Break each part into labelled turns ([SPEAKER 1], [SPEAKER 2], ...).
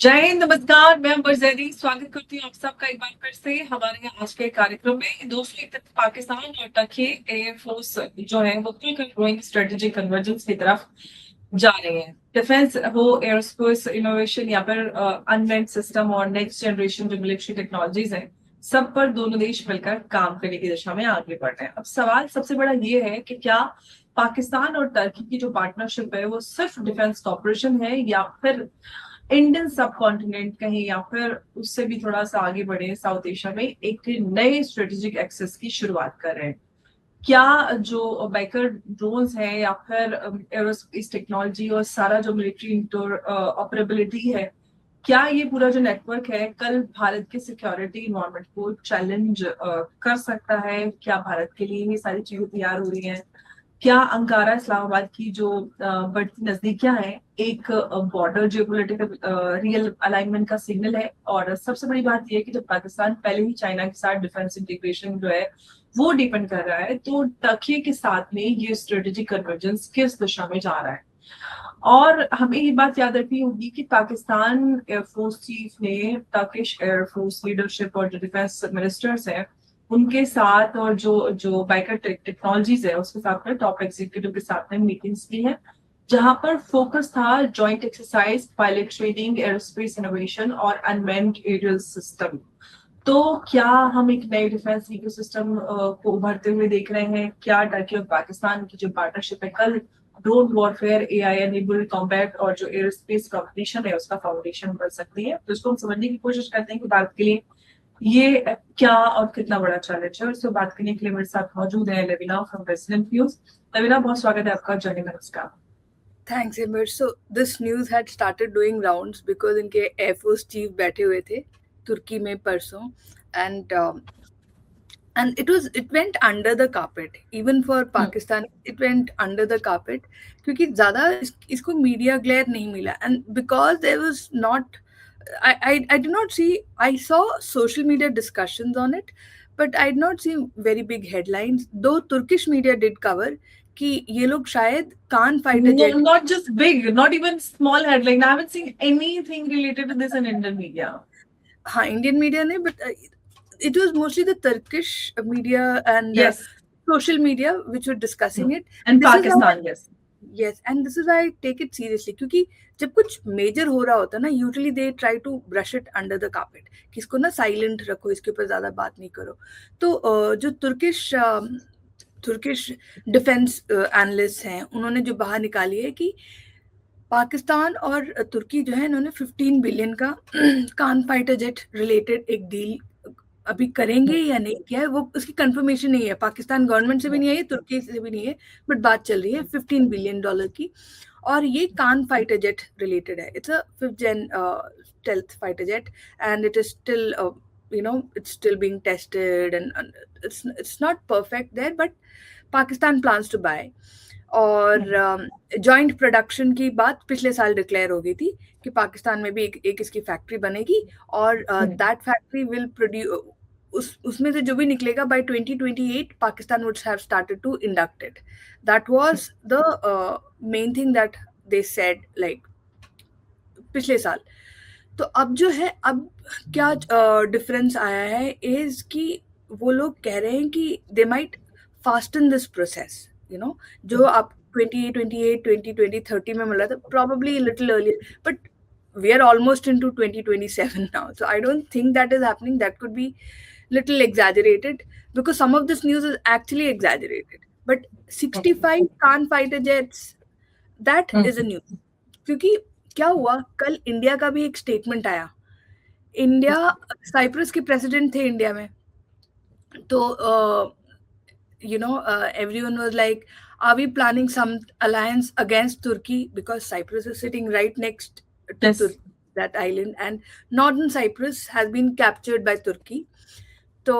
[SPEAKER 1] जय हिंद, नमस्कार। मैं अंबर जैदी स्वागत करती हूँ आप सबका एक बार फिर से हमारे आज के कार्यक्रम में। दोस्तों, एक तरफ पाकिस्तान और टर्की एयरफोर्स जो है वो खुलकर ग्रोइंग स्ट्रेटेजिक कन्वर्जेंस की तरफ जा रहे हैं। डिफेंस हो, एयरोस्पेस इनोवेशन या फिर अनमैन्ड सिस्टम और नेक्स्ट जनरेशन जो मिलिट्री टेक्नोलॉजीज हैं, सब पर दोनों देश मिलकर काम करने की दिशा में आगे बढ़ रहे हैं। अब सवाल सबसे बड़ा ये है कि क्या पाकिस्तान और टर्की की जो पार्टनरशिप है वो सिर्फ डिफेंस कॉपरेशन है या फिर इंडियन सब कॉन्टिनेंट कहीं या फिर उससे भी थोड़ा सा आगे बढ़े साउथ एशिया में एक नए स्ट्रेटेजिक एक्सेस की शुरुआत कर रहे हैं। क्या जो बैकर ड्रोन्स है या फिर एरोस्पेस टेक्नोलॉजी और सारा जो मिलिट्री इंटर ऑपरेबिलिटी है, क्या ये पूरा जो नेटवर्क है कल भारत के सिक्योरिटी इन्वायरमेंट को चैलेंज कर सकता है? क्या भारत के लिए ये सारी चीजें तैयार हो रही हैं? क्या अंकारा इस्लामाबाद की जो बढ़ती नजदीकियां हैं एक बॉर्डर जियोपॉलिटिकल रियल अलाइनमेंट का सिग्नल है? और सबसे बड़ी बात यह है कि जब पाकिस्तान पहले ही चाइना के साथ डिफेंस इंटीग्रेशन जो है वो डिपेंड कर रहा है, तो टर्की के साथ में ये स्ट्रेटेजिक कन्वर्जेंस किस दिशा में जा रहा है? और हमें ये बात याद रखनी होगी कि पाकिस्तान एयरफोर्स चीफ ने टर्किश एयरफोर्स लीडरशिप और जो डिफेंस मिनिस्टर्स हैं उनके साथ और जो जो बैकर टेक्नोलॉजीज है उसके साथ में टॉप एग्जीक्यूटिव के साथ में मीटिंग्स की है, जहां पर फोकस था joint exercise, pilot training, aerospace innovation और अनमैन्ड एरियल सिस्टम। तो क्या हम एक नए डिफेंस इकोसिस्टम को उभरते हुए देख रहे हैं? क्या टर्की और पाकिस्तान की जो पार्टनरशिप है कल drone warfare, AI enabled combat और जो एयर स्पेस कॉम्पिटिशन है उसका फाउंडेशन बन सकती है? तो इसको हम समझने की कोशिश करते हैं कि भारत के लिए ये क्या और कितना बड़ा चैलेंज है। और इसको बात करने के लिए मेरे साथ मौजूद है Lavina from resident views. Lavina, बहुत स्वागत है आपका जर्नी में। नमस्कार।
[SPEAKER 2] Thanks, Emir. So this news had started doing rounds because इनके Air Force chief बैठे हुए थे तुर्की में परसों, and it went under the carpet. Even for Pakistan, it went under the carpet क्योंकि ज़्यादा इसको media glare नहीं मिला, and because there was not, I did not see. I saw social media discussions on it, but I did not see very big headlines. Though Turkish media did cover कि ये लोग शायद Kaan fighter jet,
[SPEAKER 1] Not just big, not even small headline. I haven't seen anything related to this in Indian media.
[SPEAKER 2] हाँ Indian media ने, but it was mostly the Turkish media and
[SPEAKER 1] Yes.
[SPEAKER 2] social media which were discussing it.
[SPEAKER 1] And
[SPEAKER 2] This is how
[SPEAKER 1] Pakistan, yes.
[SPEAKER 2] Yes, and this is why I take it seriously क्योंकि जब कुछ major हो रहा होता है ना, usually they try to brush it under the carpet कि इसको ना साइलेंट रखो, इसके ऊपर ज्यादा बात नहीं करो। तो जो तुर्किश डिफेंस एनालिस्ट हैं उन्होंने जो बाहर निकाली है कि पाकिस्तान और तुर्की जो है इन्होंने 15 बिलियन का कान फाइटर जेट रिलेटेड एक डील अभी करेंगे या नहीं किया है, वो उसकी कंफर्मेशन नहीं है। पाकिस्तान गवर्नमेंट से भी नहीं है, तुर्की से भी नहीं है, बट बात चल रही है $15 बिलियन की। और ये कान फाइटर जेट रिलेटेड है। It's a 5th gen stealth fighter jet and it is still it's still being tested and it's not perfect there, but Pakistan plans to buy। और जॉइंट प्रोडक्शन की बात पिछले साल declare हो गई थी कि पाकिस्तान में भी एक इसकी फैक्ट्री बनेगी और दैट फैक्ट्री विल प्रोड्यूस, उसमें से जो भी निकलेगा by 2028 Pakistan would have started to induct it. That was the main thing that they said like पिछले साल। तो अब जो है, अब क्या डिफरेंस आया है इज कि वो लोग कह रहे हैं कि they might fasten this process, जो आप 2028 2020 30 में मिला था, probably a little earlier, but we are almost into 2027 now, so I don't think that is happening. That could be little exaggerated because some of this news is actually exaggerated, but 65 Khan fighter jets, that is a news। क्योंकि क्या हुआ, कल India का भी एक statement आया। India, Cyprus के president थे इंडिया में, तो everyone was like, are we planning some alliance against Turkey because Cyprus is sitting right next to
[SPEAKER 1] Yes.
[SPEAKER 2] that island, and northern Cyprus has been captured by Turkey. So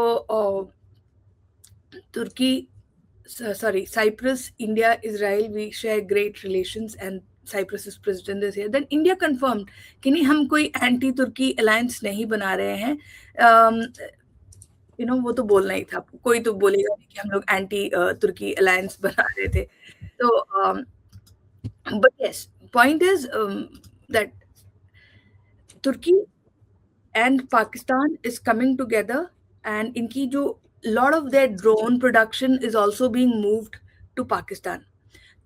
[SPEAKER 2] Cyprus, India, Israel, we share great relations and Cyprus's president is here. Then India confirmed कि नहीं, हम कोई anti तुर्की alliance नहीं बना रहे हैं। वो तो बोलना ही था, कोई तो बोलेगा कि हम लोग एंटी तुर्की अलायंस बना रहे थे। तो but yes, point is that Turkey and Pakistan is coming together, and इनकी जो lot of their drone production is also being moved to Pakistan.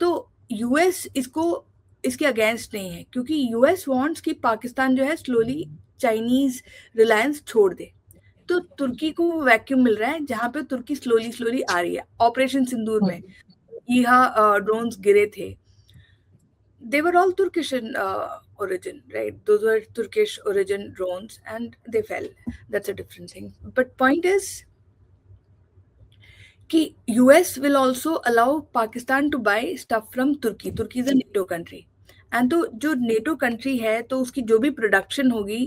[SPEAKER 2] तो यूएस इसको इसके अगेंस्ट नहीं है, क्योंकि यूएस वांट्स कि पाकिस्तान जो है स्लोली चाइनीज रिलायंस छोड़ दे। तो तुर्की को वैक्यूम मिल रहा है जहां पे तुर्की स्लोली स्लोली आ रही है। ऑपरेशन सिंदूर में यहाँ ड्रोन्स गिरे थे, they were all Turkish in origin, right? Those were Turkish origin drones and they fell. That's a different thing. But point is कि US will also allow Pakistan to buy stuff from Turkey. Turkey is a NATO country. And तो जो NATO country है तो उसकी जो भी production होगी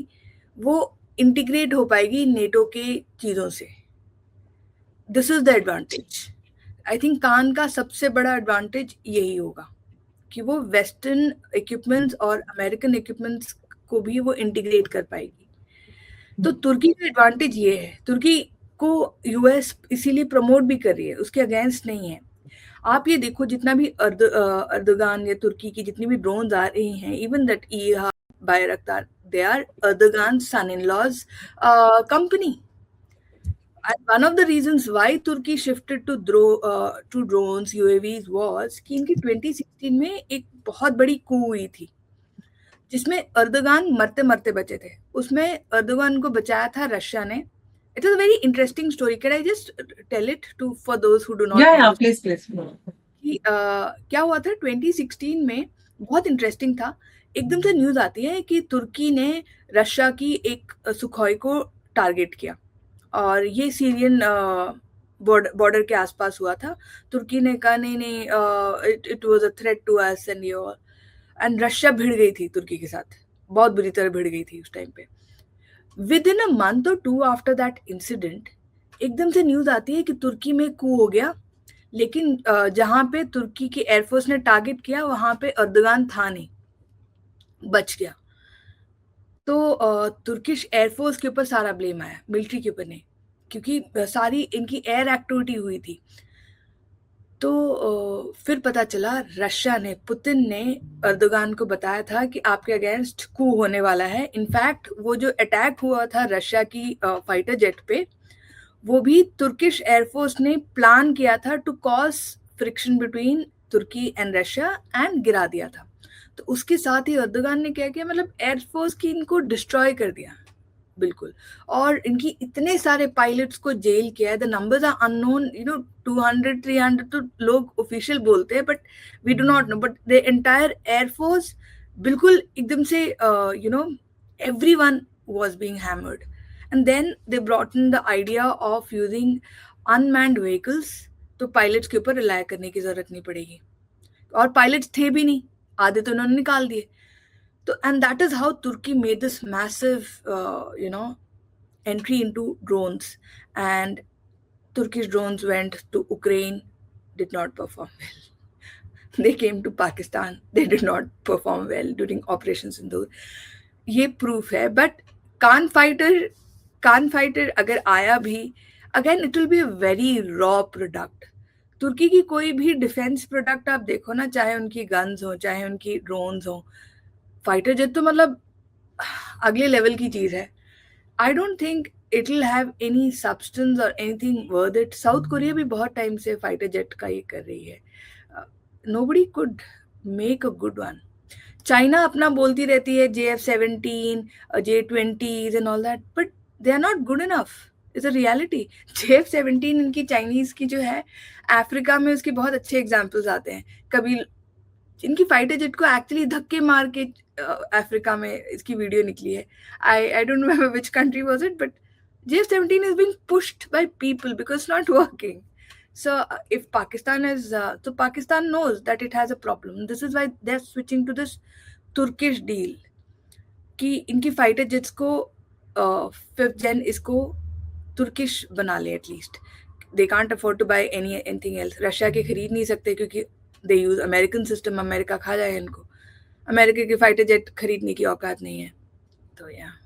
[SPEAKER 2] वो integrate हो पाएगी NATO के चीज़ों से. This is the advantage. I think कान का सबसे बड़ा advantage यही होगा कि वो वेस्टर्न इक्विपमेंट्स और अमेरिकन इक्विपमेंट्स को भी वो इंटीग्रेट कर पाएगी। तो तुर्की का एडवांटेज ये है, तुर्की को यूएस इसीलिए प्रमोट भी कर रही है, उसके अगेंस्ट नहीं है। आप ये देखो जितना भी अर्दोगान या तुर्की की जितनी भी ड्रोन्स आ रही हैं, इवन दैट ईहा Bayraktar, they are Erdogan son in law's company. And one of the reasons why Turkey shifted to drones, UAVs was कि इनकी 2016 में एक बहुत बड़ी कू हुई थी जिसमें अर्दोगान मरते मरते बचे थे। उसमें अर्दोगान को बचाया था रशिया ने। It is a very interesting story. Can I just tell it for those who do not know?
[SPEAKER 1] Yeah, please.
[SPEAKER 2] कि क्या हुआ था 2016 में, बहुत इंटरेस्टिंग था। एकदम से न्यूज आती है कि तुर्की ने रशिया की एक सुखोई को टारगेट किया और ये सीरियन बॉर्डर के आसपास हुआ था। तुर्की ने कहा नहीं, it was a threat to us and Russia भिड़ गई थी तुर्की के साथ, बहुत बुरी तरह भिड़ गई थी उस टाइम पे। विद इन अ मंथ और 2 आफ्टर दैट इंसिडेंट एकदम से न्यूज आती है कि तुर्की में कू हो गया, लेकिन जहां पे तुर्की की एयरफोर्स ने टारगेट किया वहां पे अर्दोगान था नहीं, बच गया। तो तुर्किश एयरफोर्स के ऊपर सारा ब्लेम आया, मिलिट्री के ऊपर नहीं, क्योंकि सारी इनकी एयर एक्टिविटी हुई थी। तो फिर पता चला रशिया ने, पुतिन ने अर्दोगान को बताया था कि आपके अगेंस्ट कू होने वाला है। इनफैक्ट वो जो अटैक हुआ था रशिया की फाइटर जेट पे, वो भी तुर्किश एयरफोर्स ने प्लान किया था to cause friction between Turkey and Russia and गिरा दिया था। तो उसके साथ ही अर्दोगान ने क्या किया, मतलब एयरफोर्स की इनको डिस्ट्रॉय कर दिया बिल्कुल, और इनकी इतने सारे पायलट्स को जेल किया है। द नंबर्स आर अननोन, 200-300 तो लोग ऑफिशियल बोलते हैं, but we do not know. But the entire air force बिल्कुल एकदम से everyone was being hammered. And then they brought in the idea of using unmanned vehicles. तो पायलट्स के ऊपर रिलाय करने की जरूरत नहीं पड़ेगी, और पायलट्स थे भी नहीं, आधे तो उन्होंने निकाल दिए। तो and that is how Turkey made this massive entry into drones, and Turkish drones went to Ukraine, did not perform well. They came to Pakistan, they did not perform well during Operation Sindoor. ये proof है। but Khan fighter अगर आया भी, again it will be a very raw product। तुर्की की कोई भी defence product आप देखो ना, चाहे उनकी गन्स हो चाहे उनकी ड्रोन्स हो, फाइटर जेट तो मतलब अगले लेवल की चीज है। I don't think it will have any substance और anything worth it. South Korea भी बहुत टाइम से फाइटर जेट का ये कर रही है। Nobody could make a good one. China अपना बोलती रहती है JF-17, J-20s and all that, but they are not good enough. Is a reality. JF-17 इनकी चाइनीज की जो है, अफ्रीका में उसके बहुत अच्छे एग्जाम्पल्स आते हैं। कभी इनकी फाइटर जेट को एक्चुअली धक्के मार के अफ्रीका में इसकी वीडियो निकली है। I don't remember which country was it, but JF-17 is being pushed by people because it's not working. So if Pakistan is, so Pakistan knows that it has a problem. This is why they're switching to this Turkish deal कि इनकी fighter jets को 5th gen इसको Turkish बना ले at least. They can't afford to buy anything else. Russia के खरीद नहीं सकते क्योंकि they use American system, America खा जाए इनको। अमेरिका की फाइटर जेट खरीदने की औकात नहीं है। तो या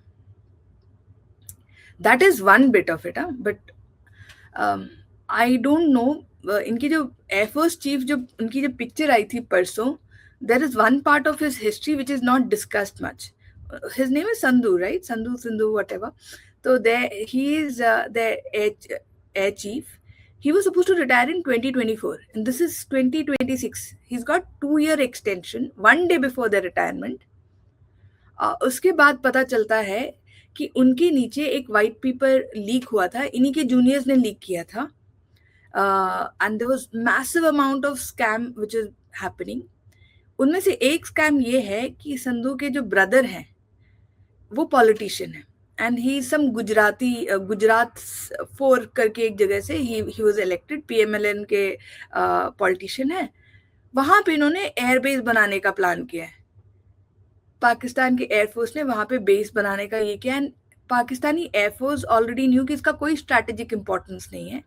[SPEAKER 2] that is one bit of it. But I don't know, इनकी जो एयरफोर्स चीफ, जो उनकी जो पिक्चर आई थी परसों, there is one part of his history which is not discussed much. his name is Sandhu, right? Sindhu, whatever. So there he is the air chief. He was supposed to retire in 2024, and this is 2026. He's got 2 year extension, one day before the retirement. उसके बाद पता चलता है कि उनके नीचे एक white paper leak हुआ था, इन्हीं के जूनियर्स ने लीक किया था, and there was massive amount of scam which is happening. उनमें से एक स्कैम ये है कि संधू के जो ब्रदर हैं वो पॉलिटिशियन है, एंड ही सम गुजरात 4 करके एक जगह से ही वाज इलेक्टेड, पीएमएलएन के पॉलिटिशियन है. वहां पे इन्होंने एयरबेस बनाने का प्लान किया है. पाकिस्तान के एयरफोर्स ने वहां पे बेस बनाने का ये किया, and Pakistani air force already knew कि इसका कोई स्ट्रैटेजिक इंपॉर्टेंस नहीं है.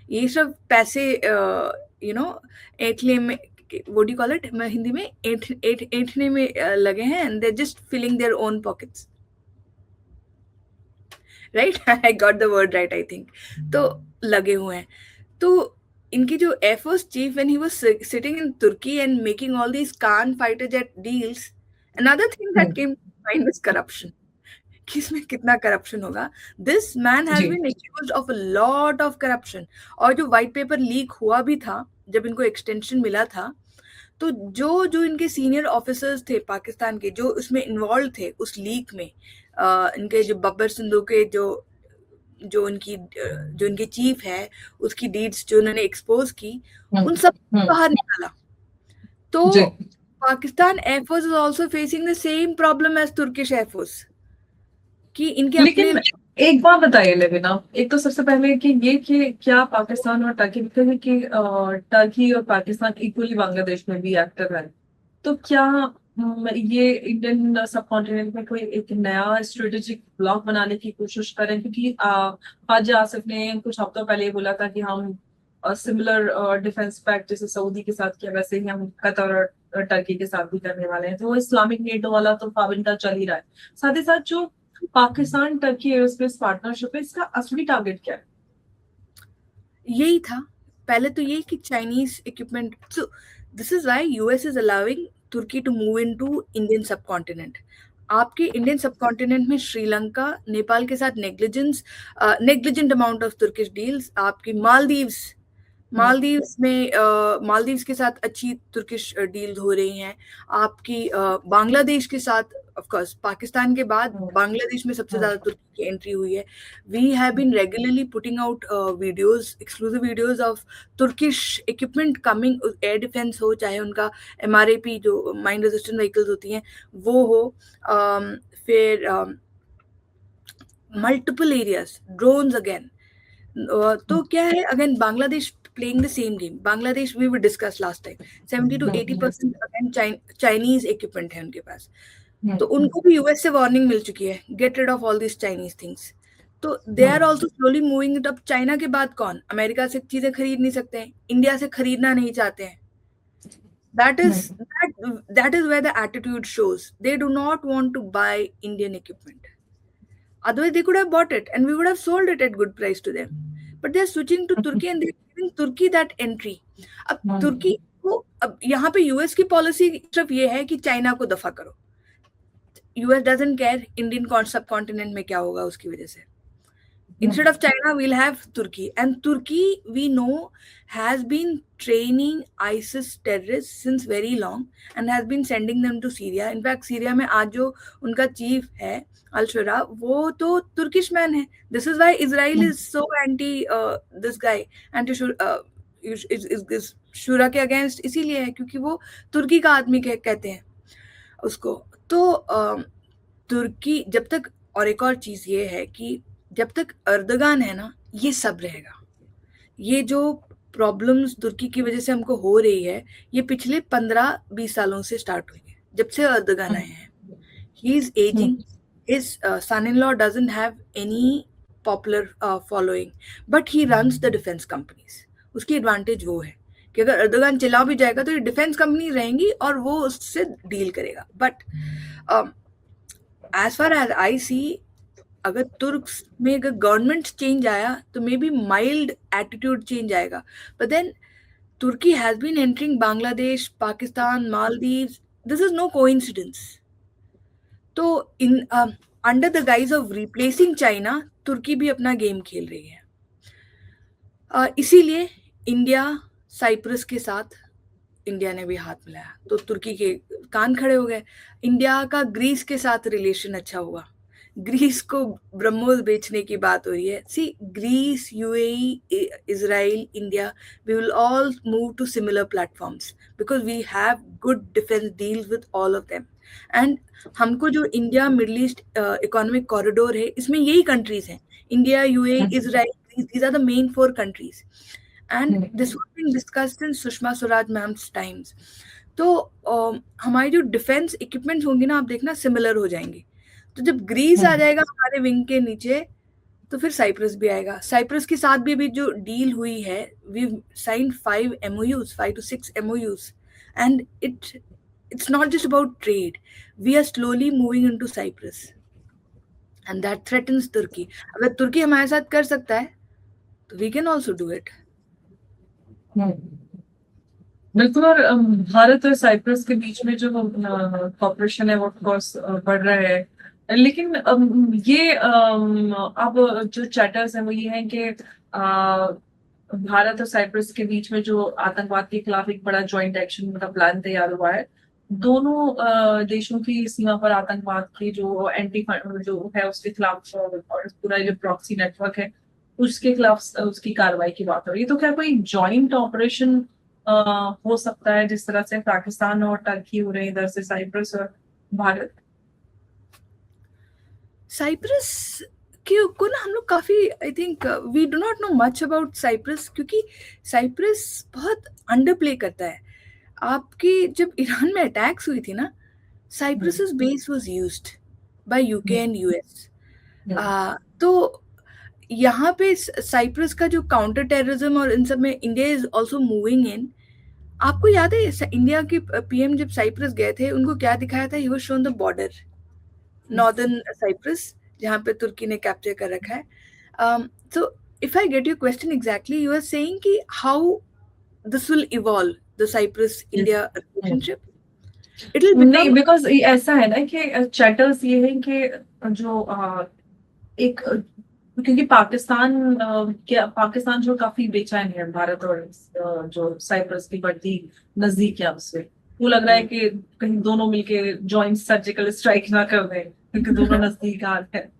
[SPEAKER 2] ये सब पैसे एठले में, what do you call it, मैं हिंदी में ऐंठने में लगे हैं, and they're just filling their own pockets, right? I got the word right, I think. तो लगे हुए हैं. तो इनकी जो Air Force chief, when he was sitting in Turkey and making all these Khan fighter jet deals, another thing that came to mind was corruption. कि इसमें कितना करप्शन होगा. This man has been accused of a lot of corruption. और जो white paper leak हुआ भी था, जब इनको एक्सटेंशन मिला था, तो जो इनके सीनियर ऑफिसर्स थे पाकिस्तान के, जो उसमें इन्वॉल्व थे उस लीक में, इनके जो बब्बर सिंधु के जो इनके चीफ है, उसकी डीड्स जो उन्होंने एक्सपोज की, उन सब बाहर निकाला. तो Pakistan air force is also facing the same problem as Turkish air force कि इनके.
[SPEAKER 1] लेकिन एक बात बताइए लेविना, एक तो सबसे पहले कि ये कि क्या पाकिस्तान और टर्की, कि टर्की और पाकिस्तान इक्वली बांग्लादेश में भी एक्टिव है, तो क्या ये इंडियन सब कॉन्टिनेंट में कोई एक नया स्ट्रेटेजिक ब्लॉक बनाने की कोशिश करें? क्योंकि हाजी आसिफ ने कुछ हफ्तों पहले ये बोला था कि हम सिमिलर डिफेंस पैक्ट जैसे सऊदी के साथ किया, वैसे ही हम कतर और टर्की के साथ भी करने वाले हैं. तो इस्लामिक नेटो वाला तो पाबंदा चल ही रहा है. साथ ही साथ जो पाकिस्तान टर्की एरोस्पेस पार्टनरशिप है, इसका असली टारगेट क्या है?
[SPEAKER 2] यही था पहले तो, ये कि Chinese equipment. So this is why US is allowing Turkey to move into Indian subcontinent. आपके इंडियन सबकॉन्टिनेंट में श्रीलंका, नेपाल के साथ negligent amount of Turkish deals. आपकी मालदीव्स के साथ अच्छी तुर्किश डील्स हो रही हैं. आपकी बांग्लादेश के साथ, ऑफ कोर्स पाकिस्तान के बाद बांग्लादेश में सबसे ज्यादा तुर्की की एंट्री हुई है. We have been regularly putting out videos, exclusive videos of Turkish equipment coming, air defence हो, चाहे उनका MRAP जो माइन रेजिस्टेंट व्हीकल्स होती हैं वो हो, फिर मल्टीपल एरियाज, ड्रोन्स अगेन. तो क्या है, again Bangladesh playing the same game. Bangladesh, we will discuss last time, 70 to 80% again Chinese equipment है उनके पास. तो उनको भी US से वार्निंग मिल चुकी है, get rid of all these Chinese things. तो they are also slowly moving it up. China के बाद कौन? अमेरिका से चीजें खरीद नहीं सकते हैं, इंडिया से खरीदना नहीं चाहते हैं. That is where the attitude shows. They do not want to buy Indian equipment. Otherwise, they could have bought it and we would have sold it at good price to them. But they are switching to Turkey and they're giving Turkey that entry. अब तुर्की को, अब यहाँ पे US की policy सिर्फ ये है कि चाइना को दफा करो. यूएस डजंट केयर इंडियन सब कॉन्टिनेंट में क्या होगा उसकी वजह से. Instead of China, we'll have Turkey. And Turkey, we know, has been training ISIS terrorists since very long and has been sending them to Syria. In fact, Syria में आज जो उनका चीफ है Al-Shura, वो तो Turkish man है. This is why Israel is so anti this guy, is Shura के against इसीलिए है क्योंकि वो तुर्की का आदमी कहते हैं उसको. तो तुर्की जब तक, और एक और चीज ये है कि जब तक अर्दगान है ना, ये सब रहेगा. ये जो प्रॉब्लम्स तुर्की की वजह से हमको हो रही है, ये पिछले 15-20 सालों से स्टार्ट हुई है, जब से अर्दगान आए हैं. He is ageing, his son in law doesn't have any popular following, but he runs the defence companies. उसकी एडवांटेज वो है कि अगर अर्दगान चला भी जाएगा तो ये डिफेंस कंपनी रहेंगी और वो उससे डील करेगा. But as far as I see, अगर तुर्क्स में अगर गवर्नमेंट चेंज आया तो maybe mild attitude change आएगा. But then Turkey has been entering Bangladesh, Pakistan, Maldives. This is no coincidence. तो in under the guise of replacing China, तुर्की भी अपना गेम खेल रही है। इसीलिए इंडिया साइप्रस के साथ, इंडिया ने भी हाथ मिलाया तो तुर्की के कान खड़े हो गए। इंडिया का ग्रीस के साथ रिलेशन अच्छा हुआ, ग्रीस को ब्रह्मोस बेचने की बात हो रही है। See, Greece, UAE, Israel, India, we will all move to similar platforms because we have good defence deals with all of them. And हमको जो India Middle East economic corridor है, इसमें यही कंट्रीज हैं, India, UAE, Israel, Greece, these are the main 4 countries, and this was being discussed in Sushma Swaraj ma'am's times. तो हमारी जो defence equipments होंगी ना, आप देखना सिमिलर हो जाएंगी। तो जब ग्रीस आ जाएगा हमारे विंग के नीचे, तो फिर साइप्रस भी आएगा। साइप्रस के साथ भी अभी जो डील हुई है, we signed 5 MOUs, 5 to 6 MOUs, and it's not just about trade. We are slowly moving into Cyprus, and that threatens Turkey. अगर तुर्की हमारे साथ कर सकता है, तो we can also do it.
[SPEAKER 1] बिल्कुल। और भारत और साइप्रस के बीच में जो कॉपरेशन है वो ऑफकोर्स बढ़ रहा है, लेकिन ये अब जो चैटर्स हैं वो ये हैं कि भारत और साइप्रस के बीच में जो आतंकवाद के खिलाफ एक बड़ा ज्वाइंट एक्शन का प्लान तैयार हुआ है। दोनों देशों की सीमा पर आतंकवाद की जो एंटी जो है उसके खिलाफ, और पूरा जो प्रॉक्सी नेटवर्क है उसके खिलाफ उसकी कार्रवाई की बात हो रही है। तो क्या कोई ज्वाइंट ऑपरेशन हो सकता है जिस तरह से पाकिस्तान और टर्की हो रहे हैं, इधर से साइप्रस और भारत?
[SPEAKER 2] साइप्रस को ना हम लोग काफी, I think we do not know much about Cyprus, क्योंकि साइप्रस बहुत अंडर प्ले करता है। आपकी जब ईरान में अटैक्स हुई थी ना, Cyprus's base was used by UK and US. तो यहाँ पे साइप्रस का जो काउंटर टेररिज्म और इन सब में India is also moving in. आपको याद है इंडिया के पीएम जब साइप्रस गए थे, उनको क्या दिखाया था? He was shown the border, northern Cyprus, जहाँ पे तुर्की ने कैप्चर कर रखा है। so if I get your question exactly, you are saying कि how this will evolve the Cyprus India relationship? It will
[SPEAKER 1] नहीं,
[SPEAKER 2] become,
[SPEAKER 1] बिकॉज ऐसा है ना कि चैटर्स ये है कि जो एक क्योंकि पाकिस्तान जो काफी बेचैन है भारत और जो साइप्रस की बढ़ती नजदीक है उससे, वो लग रहा है कि कहीं दोनों मिलके जॉइंट सर्जिकल स्ट्राइक ना कर दें, क्योंकि दोनों नजदीक आ रहे हैं।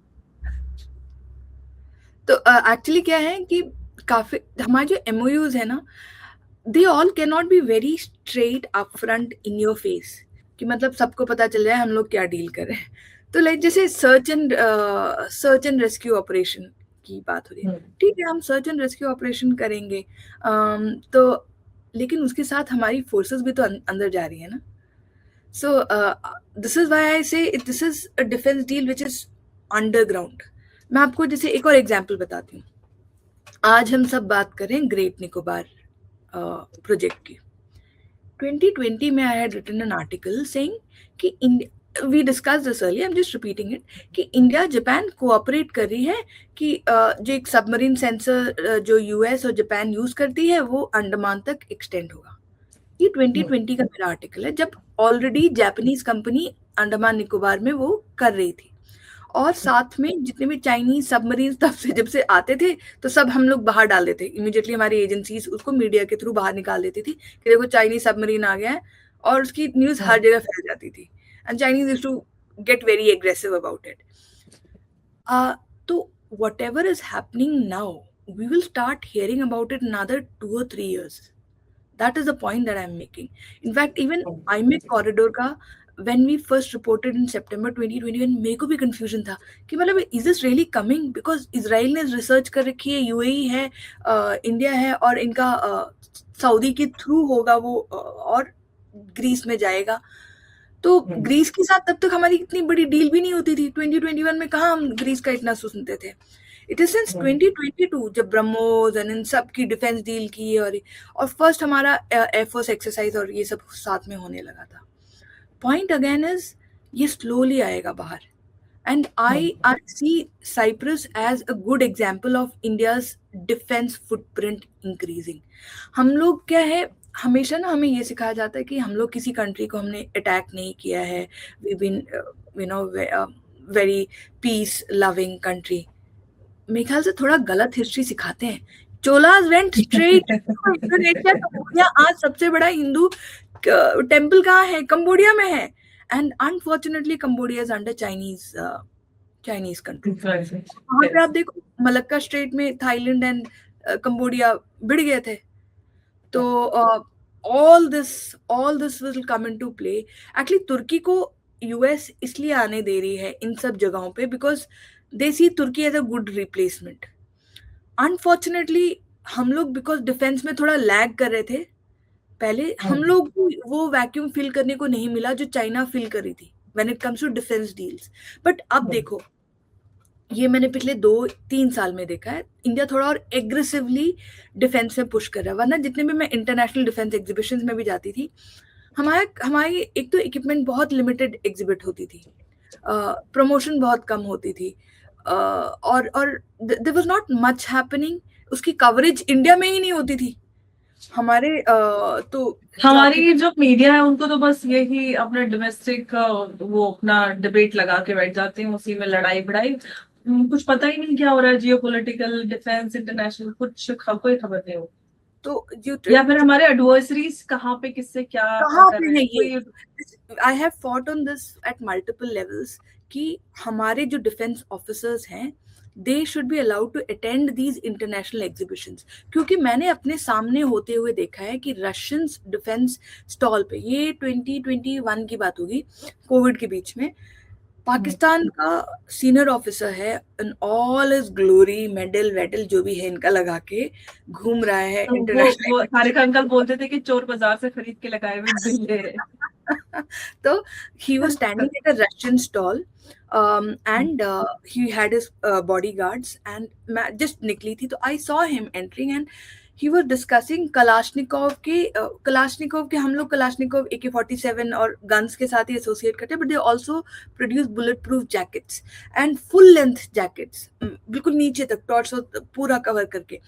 [SPEAKER 2] तो एक्चुअली क्या है कि काफी हमारे जो MOUs है ना, they all can not be very straight up front in your face, कि मतलब सबको पता चल जाए हम लोग क्या डील कर रहे हैं। तो लाइक जैसे सर्च एंड रेस्क्यू ऑपरेशन की बात हो रही है, ठीक है, हम सर्च एंड रेस्क्यू ऑपरेशन करेंगे, तो लेकिन उसके साथ हमारी फोर्सेस भी तो अंदर जा रही है ना। So this is why I say this is a defence deal which is underground. मैं आपको जैसे एक और एग्जांपल बताती हूँ। आज हम सब बात करें ग्रेट निकोबार प्रोजेक्ट की। 2020 में I had written an article saying कि we discussed this earlier, I'm just repeating it, कि इंडिया जापान कोऑपरेट कर रही है कि जो एक सबमरीन सेंसर जो यूएस और जापान यूज करती है वो अंडमान तक एक्सटेंड होगा। ये 2020 का मेरा आर्टिकल है, जब already Japanese company Andaman Nicobar में वो कर रही थी, और साथ में जितने भी चाइनीज सबमरीन तब से जब से आते थे तो सब हम लोग बाहर डाल देते, इमीडिएटली हमारी एजेंसीज उसको मीडिया के थ्रू बाहर निकाल देती थी कि देखो चाइनीज सबमरीन आ गया है, और उसकी न्यूज हर जगह फैल जाती थी, and Chinese used to get very aggressive about it. So whatever is happening now, we will start hearing about it in another 2 or 3 years. That is the point that I'm making. In fact, even IMEC corridor का when we first reported in September 2021, मेरे को भी confusion था कि मतलब is this really coming? Because Israel ने research कर रखी है, UAE है, इंडिया है, और इनका सऊदी के थ्रू होगा वो, और ग्रीस में जाएगा। तो ग्रीस के साथ तब तक हमारी इतनी बड़ी डील भी नहीं होती थी। 2021 में कहाँ हम ग्रीस का इतना सुनते थे। इट इज सिंस 2022 जब ब्रह्मोस और इन सब की डिफेंस डील की, और फर्स्ट हमारा एयरफोर्स एक्सरसाइज और ये सब साथ में होने लगा था। पॉइंट अगेन इज ये स्लोली आएगा बाहर, and I see Cyprus as a good example of India's defence footprint increasing. हम लोग क्या है, हमेशा ना हमें ये सिखाया जाता है कि हम लोग किसी कंट्री को हमने अटैक नहीं किया है, we been you know very peace loving country. मेरे ख्याल से थोड़ा गलत हिस्ट्री सिखाते हैं। Cholas went straight Indonesia, Cambodia. आज सबसे बड़ा हिंदू टेम्पल कहाँ है? कंबोडिया में है। And unfortunately Cambodia is under Chinese control. वहां पे आप देखो मलक्का स्ट्रेट में थाईलैंड एंड कंबोडिया भिड़ गए थे। तो all this will come into play. Actually तुर्की को यूएस इसलिए आने दे रही है इन सब जगहों पे because they see Turkey as a good replacement. Unfortunately हम लोग बिकॉज डिफेंस में थोड़ा लैग कर रहे थे पहले, हम लोग को वो वैक्यूम फिल करने को नहीं मिला जो चाइना फिल कर रही थी when it comes to defence deals. But अब देखो, ये मैंने पिछले 2-3 साल में देखा है, इंडिया थोड़ा और एग्रेसिवली डिफेंस में पुश कर रहा है। वरना जितने भी मैं इंटरनेशनल डिफेंस एग्जीबिशंस में भी जाती थी, हमारी एक तो इक्विपमेंट बहुत लिमिटेड एग्जिबिट होती थी, प्रमोशन बहुत कम होती थी, और there was not much happening. उसकी कवरेज इंडिया में ही नहीं होती थी। हमारे तो
[SPEAKER 1] हमारी जो मीडिया है उनको तो बस यही अपना डोमेस्टिक वो अपना डिबेट लगा के बैठ जाते हैं, उसी में लड़ाई भिड़ाई, कुछ पता ही नहीं क्या हो रहा है, जियो पोलिटिकल, डिफेंस, इंटरनेशनल, कुछ कोई खबर नहीं हो।
[SPEAKER 2] तो
[SPEAKER 1] या फिर हमारे एडवर्सरीज कहाँ पे किससे क्या
[SPEAKER 2] कहाँ
[SPEAKER 1] कर
[SPEAKER 2] पे
[SPEAKER 1] रहे
[SPEAKER 2] है
[SPEAKER 1] हैं,
[SPEAKER 2] ये? I have fought on this at multiple levels कि हमारे जो डिफेंस ऑफिसर्स हैं they should be allowed to attend these international exhibitions. क्योंकि मैंने अपने सामने होते हुए देखा है कि रशियन डिफेंस स्टॉल पे, ये 2021 की बात होगी, कोविड के बीच में, पाकिस्तान का सीनियर ऑफिसर है in all his glory, medal वेडल जो भी है इनका लगा के घूम रहा है
[SPEAKER 1] तो
[SPEAKER 2] इंटरनेशनल।
[SPEAKER 1] वो तारिक अंकल बोलते थे कि चोर बाजार से खरीद के लगाए हुए बिल्ले हैं।
[SPEAKER 2] So he was standing at a Russian stall, and he had his bodyguards, and मैं just निकली थी तो I saw him entering and he was discussing Kalashnikov के हम लोग कलाशनिकोव AK-47 और गन्स के साथ ही एसोसिएट करते हैं, but they also produce bullet proof jackets and full length jackets, बिल्कुल नीचे तक टॉर्सो पूरा कवर करके।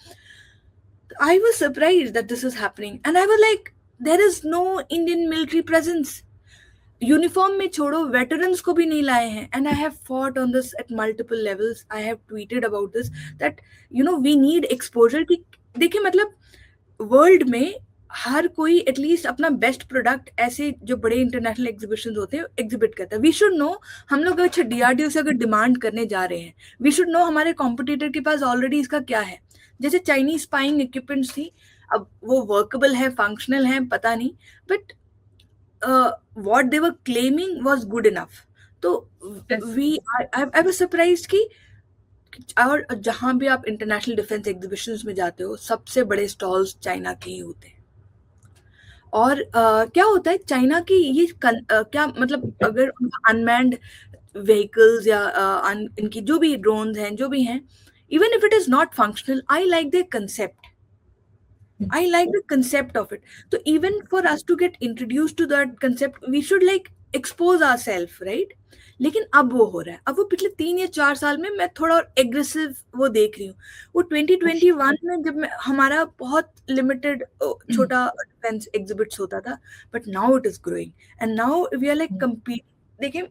[SPEAKER 2] I was surprised that this is happening and I was like, there is no Indian military presence. Uniform में छोड़ो, veterans को भी नहीं लाए हैं। And I have fought on this at multiple levels, I have tweeted about this that you know we need exposure. कि देखिए मतलब वर्ल्ड में हर कोई एटलीस्ट अपना बेस्ट प्रोडक्ट ऐसे जो बड़े इंटरनेशनल एग्जीबिशन होते हैं एग्जिबिट करता है। वी शुड नो, हम लोग अच्छा डीआरडीओ से अगर डिमांड करने जा रहे हैं, वी शुड नो हमारे कॉम्पिटिटर के पास ऑलरेडी इसका क्या है। जैसे चाइनीज स्पाइंग इक्विपमेंट्स थी, अब वो वर्केबल है, फंक्शनल है, पता नहीं, but what they were claiming was good enough. तो I was surprised कि और जहां भी आप इंटरनेशनल डिफेंस एग्जीबिशंस में जाते हो, सबसे बड़े स्टॉल्स चाइना के ही होते हैं। और क्या होता है चाइना की ये क्या मतलब, अगर उनका अनमैन्ड व्हीकल्स या इनकी जो भी ड्रोन्स हैं, जो भी हैं, even if it is not functional, I like the concept, I like the concept of it. So even for us to get introduced to that concept, we should like expose ourselves, right? लेकिन अब वो हो रहा है। अब वो पिछले 3 या 4 साल में मैं थोड़ा और एग्रेसिव वो देख रही हूँ। वो 2021 में जब हमारा बहुत लिमिटेड छोटा डिफेंस एग्जिबिट्स होता था, but now it is growing and now we are like compete. देखिए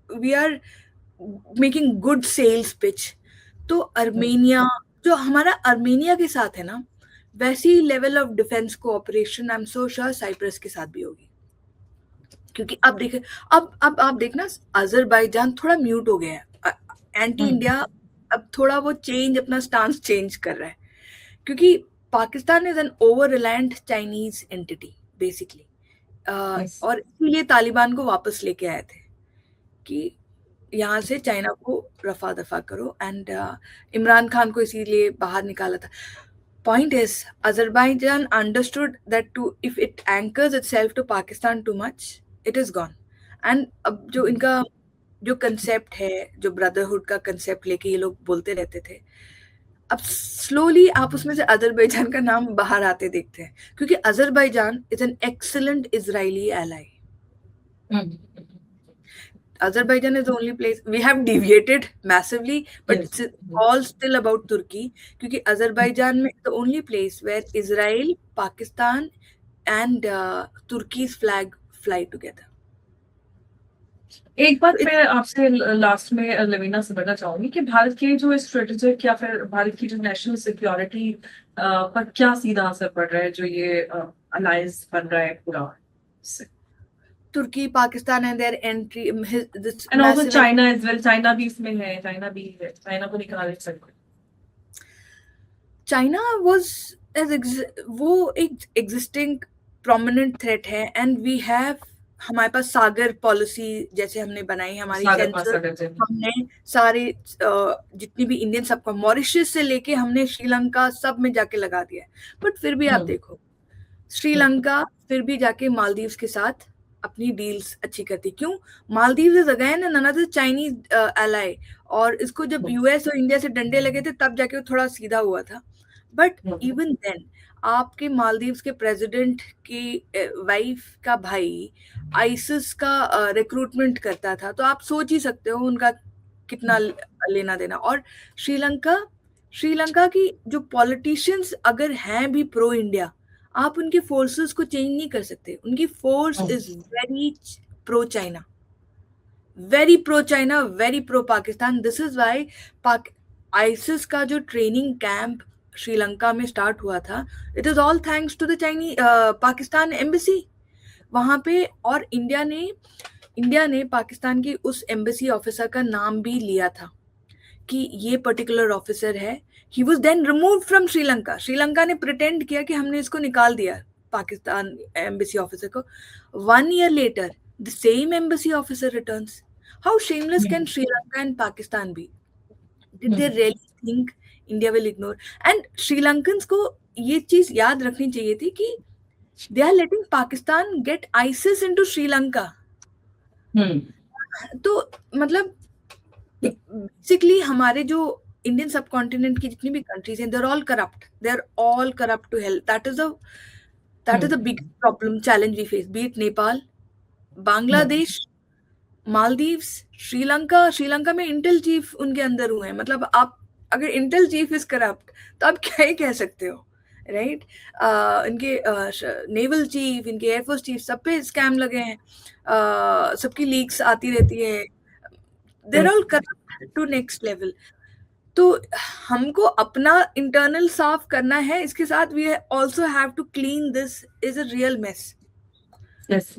[SPEAKER 2] we are making good sales pitch. तो अर्मेनिया, जो हमारा अर्मेनिया के साथ है ना, वैसी level of defence cooperation I am so sure Cyprus के साथ भी होगी। क्योंकि अब देखिए, अब आप देखना अजरबैजान थोड़ा म्यूट हो गया है, एंटी इंडिया अब थोड़ा वो अपना स्टांस चेंज कर रहा है, क्योंकि Pakistan is an over reliant Chinese entity basically, और इसीलिए तालिबान को वापस लेके आए थे कि यहाँ से चाइना को रफा दफा करो, एंड इमरान खान को इसीलिए बाहर निकाला था। Point is, Azerbaijan understood that if it anchors itself to Pakistan too much, it is gone. And अब जो इनका जो कंसेप्ट है, जो ब्रदरहुड का कंसेप्ट लेके ये लोग बोलते रहते थे, अब स्लोली आप उसमें से अजरबैजान का नाम बाहर आते देखते हैं, क्योंकि Azerbaijan is an excellent Israeli ally. Azerbaijan is the only place we have deviated massively, but yes, it's all still about Turkey, क्योंकि Azerbaijan में the only place where Israel, Pakistan, and Turkey's flag fly together.
[SPEAKER 1] एक बात मैं आपसे last में लवीना से बताना चाहूंगी कि भारत की जो स्ट्रेटेजिक या फिर भारत की जो नेशनल सिक्योरिटी पर क्या सीधा असर पड़ रहा है जो ये अलायंस बन रहा है पूरा इससे?
[SPEAKER 2] Turkey, Pakistan and their entry, this
[SPEAKER 1] and also
[SPEAKER 2] massive
[SPEAKER 1] China as well, China भी इसमें है, चाइना भी है, चाइना को निकाल नहीं सकते।
[SPEAKER 2] China was वो एक existing prominent threat है, and we have हमारे पास सागर पॉलिसी जैसे हमने बनाई, हमारी
[SPEAKER 1] सागर
[SPEAKER 2] सेंसर,
[SPEAKER 1] पास
[SPEAKER 2] हमने सारे जितनी भी इंडियन सबका मॉरिशस से लेके हमने श्रीलंका सब में जाके लगा दिया है। बट फिर भी आप देखो श्रीलंका फिर भी जाके मालदीव्स के साथ अपनी डील्स अच्छी करती। क्यों? Maldives is again another Chinese ally, और इसको जब यूएस और इंडिया से डंडे लगे थे तब जाके वो थोड़ा सीधा हुआ था। बट इवन देन आपके मालदीव्स के प्रेसिडेंट की वाइफ का भाई आईसिस का रिक्रूटमेंट करता था, तो आप सोच ही सकते हो उनका कितना लेना देना। और श्रीलंका की जो पॉलिटिशियंस अगर हैं भी प्रो इंडिया, आप उनके फोर्सेस को चेंज नहीं कर सकते। उनकी force is very pro China, very pro China, very pro Pakistan. This is why ISIS का जो ट्रेनिंग कैंप श्रीलंका में स्टार्ट हुआ था, it is all thanks to the Chinese Pakistan embassy वहां पे। और इंडिया ने पाकिस्तान की उस एम्बेसी ऑफिसर का नाम भी लिया था कि ये पर्टिकुलर ऑफिसर है। He was then removed from Sri Lanka. Sri Lanka ने प्रिटेंड किया कि हमने इसको निकाल दिया पाकिस्तान एम्बेसी ऑफिसर को। 1 year later the same embassy officer returns. How shameless can Sri Lanka and Pakistan be? Did they really think India will ignore? And Sri Lankans को ये चीज याद रखनी चाहिए थी कि they are letting Pakistan get ISIS into Sri Lanka. तो मतलब बेसिकली हमारे जो इंडियन सब कॉन्टिनेंट की जितनी भी कंट्रीज हैं, they're all corrupt. They're all corrupt to hell. That is the big problem, challenge we face. Be it Nepal, Bangladesh, Maldives, Sri Lanka में इंटेल चीफ उनके अंदर हुए हैं। मतलब आप अगर इंटेल चीफ इज करप्ट तो आप क्या ही कह सकते हो, राइट? इनके नेवल चीफ, इनके एयरफोर्स चीफ, सब पे स्कैम लगे हैं, सबकी लीक्स आती रहती है। They're all corrupt to next level. तो हमको अपना इंटरनल साफ करना है, इसके साथ we also have to clean this is a real mess.
[SPEAKER 1] Yes,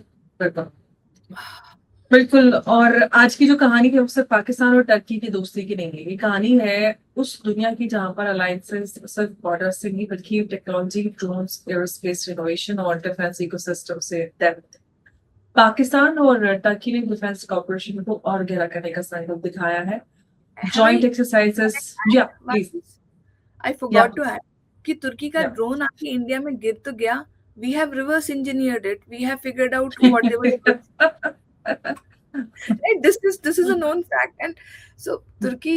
[SPEAKER 1] बिल्कुल। और आज की जो कहानी है वो सिर्फ पाकिस्तान और टर्की की दोस्ती की नहीं है, ये कहानी है उस दुनिया की जहां पर अलायंसेस सिर्फ बॉर्डर से नहीं बल्कि टेक्नोलॉजी, ड्रोन्स, एरोस्पेस इनोवेशन और डिफेंस इकोसिस्टम से डेप्थ। पाकिस्तान और टर्की ने डिफेंस कॉर्पोरेशन को और गहरा करने का संकल्प दिखाया है। जॉइंट एक्सरसाइजेस, या please,
[SPEAKER 2] I forgot to add कि तुर्की का ड्रोन आके इंडिया में गिर तो गया, we have reverse engineered it, we have figured out what they were right? This is a known fact. And so Turkey,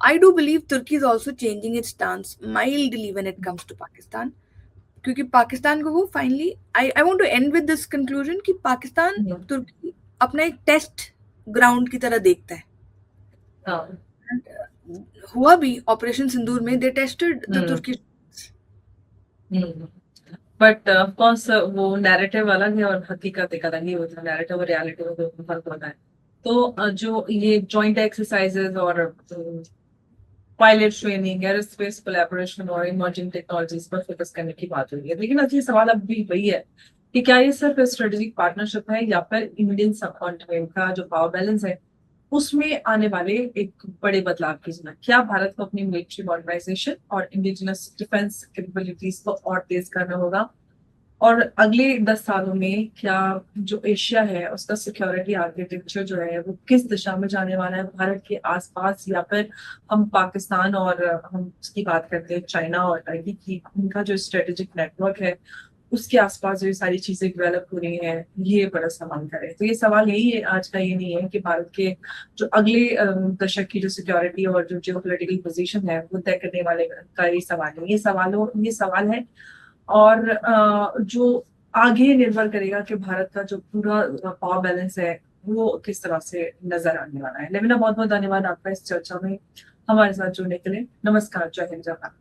[SPEAKER 2] I do believe Turkey is also changing its stance mildly when it comes to Pakistan, क्योंकि पाकिस्तान को वो finally I want to end with this conclusion कि पाकिस्तान तुर्की अपना एक test ground की तरह देखता है। हुआ भी ऑपरेशन सिंदूर में, they tested the Turkish
[SPEAKER 1] but of course वो नैरेटिव अलग है और हकीकत एक अलग ही होता है। नैरेटिव और रियलिटी में दोनों फर्क होता है। तो जो ये जॉइंट एक्सरसाइजेज और पायलट ट्रेनिंग, एरोस्पेस कोलैबोरेशन और इमर्जिंग टेक्नोलॉजीज पर फोकस करने की बात हुई है, लेकिन असली सवाल अब भी वही है कि क्या ये सिर्फ स्ट्रेटेजिक पार्टनरशिप है या फिर इंडियन सब कॉन्टिनेंट का जो पावर बैलेंस है उसमें आने वाले एक बड़े बदलाव की जरूरत। क्या भारत को अपनी मिलिट्री मॉडर्नाइजेशन और इंडिजिनस डिफेंस कैपेबिलिटीज को और तेज करना होगा, और अगले 10 सालों में क्या जो एशिया है उसका सिक्योरिटी आर्किटेक्चर जो है वो किस दिशा में जाने वाला है, भारत के आसपास, या फिर हम पाकिस्तान और हम उसकी बात करते हैं चाइना और टर्की की, उनका जो स्ट्रेटेजिक नेटवर्क है उसके आसपास जो सारी चीजें डेवलप हो रही हैं, ये बड़ा सवाल करे। तो ये सवाल यही है आज का, ये नहीं है कि भारत के जो अगले दशक की जो सिक्योरिटी और जो जियोपॉलिटिकल पोजीशन है वो तय करने वाले का ये सवाल है, ये सवाल है। और जो आगे निर्भर करेगा कि भारत का जो पूरा पावर बैलेंस है वो किस तरह से नजर आने वाला है। लेविना, बहुत बहुत धन्यवाद आपका इस चर्चा में हमारे साथ जुड़ने के लिए। नमस्कार, जय हिंद, जय भारत।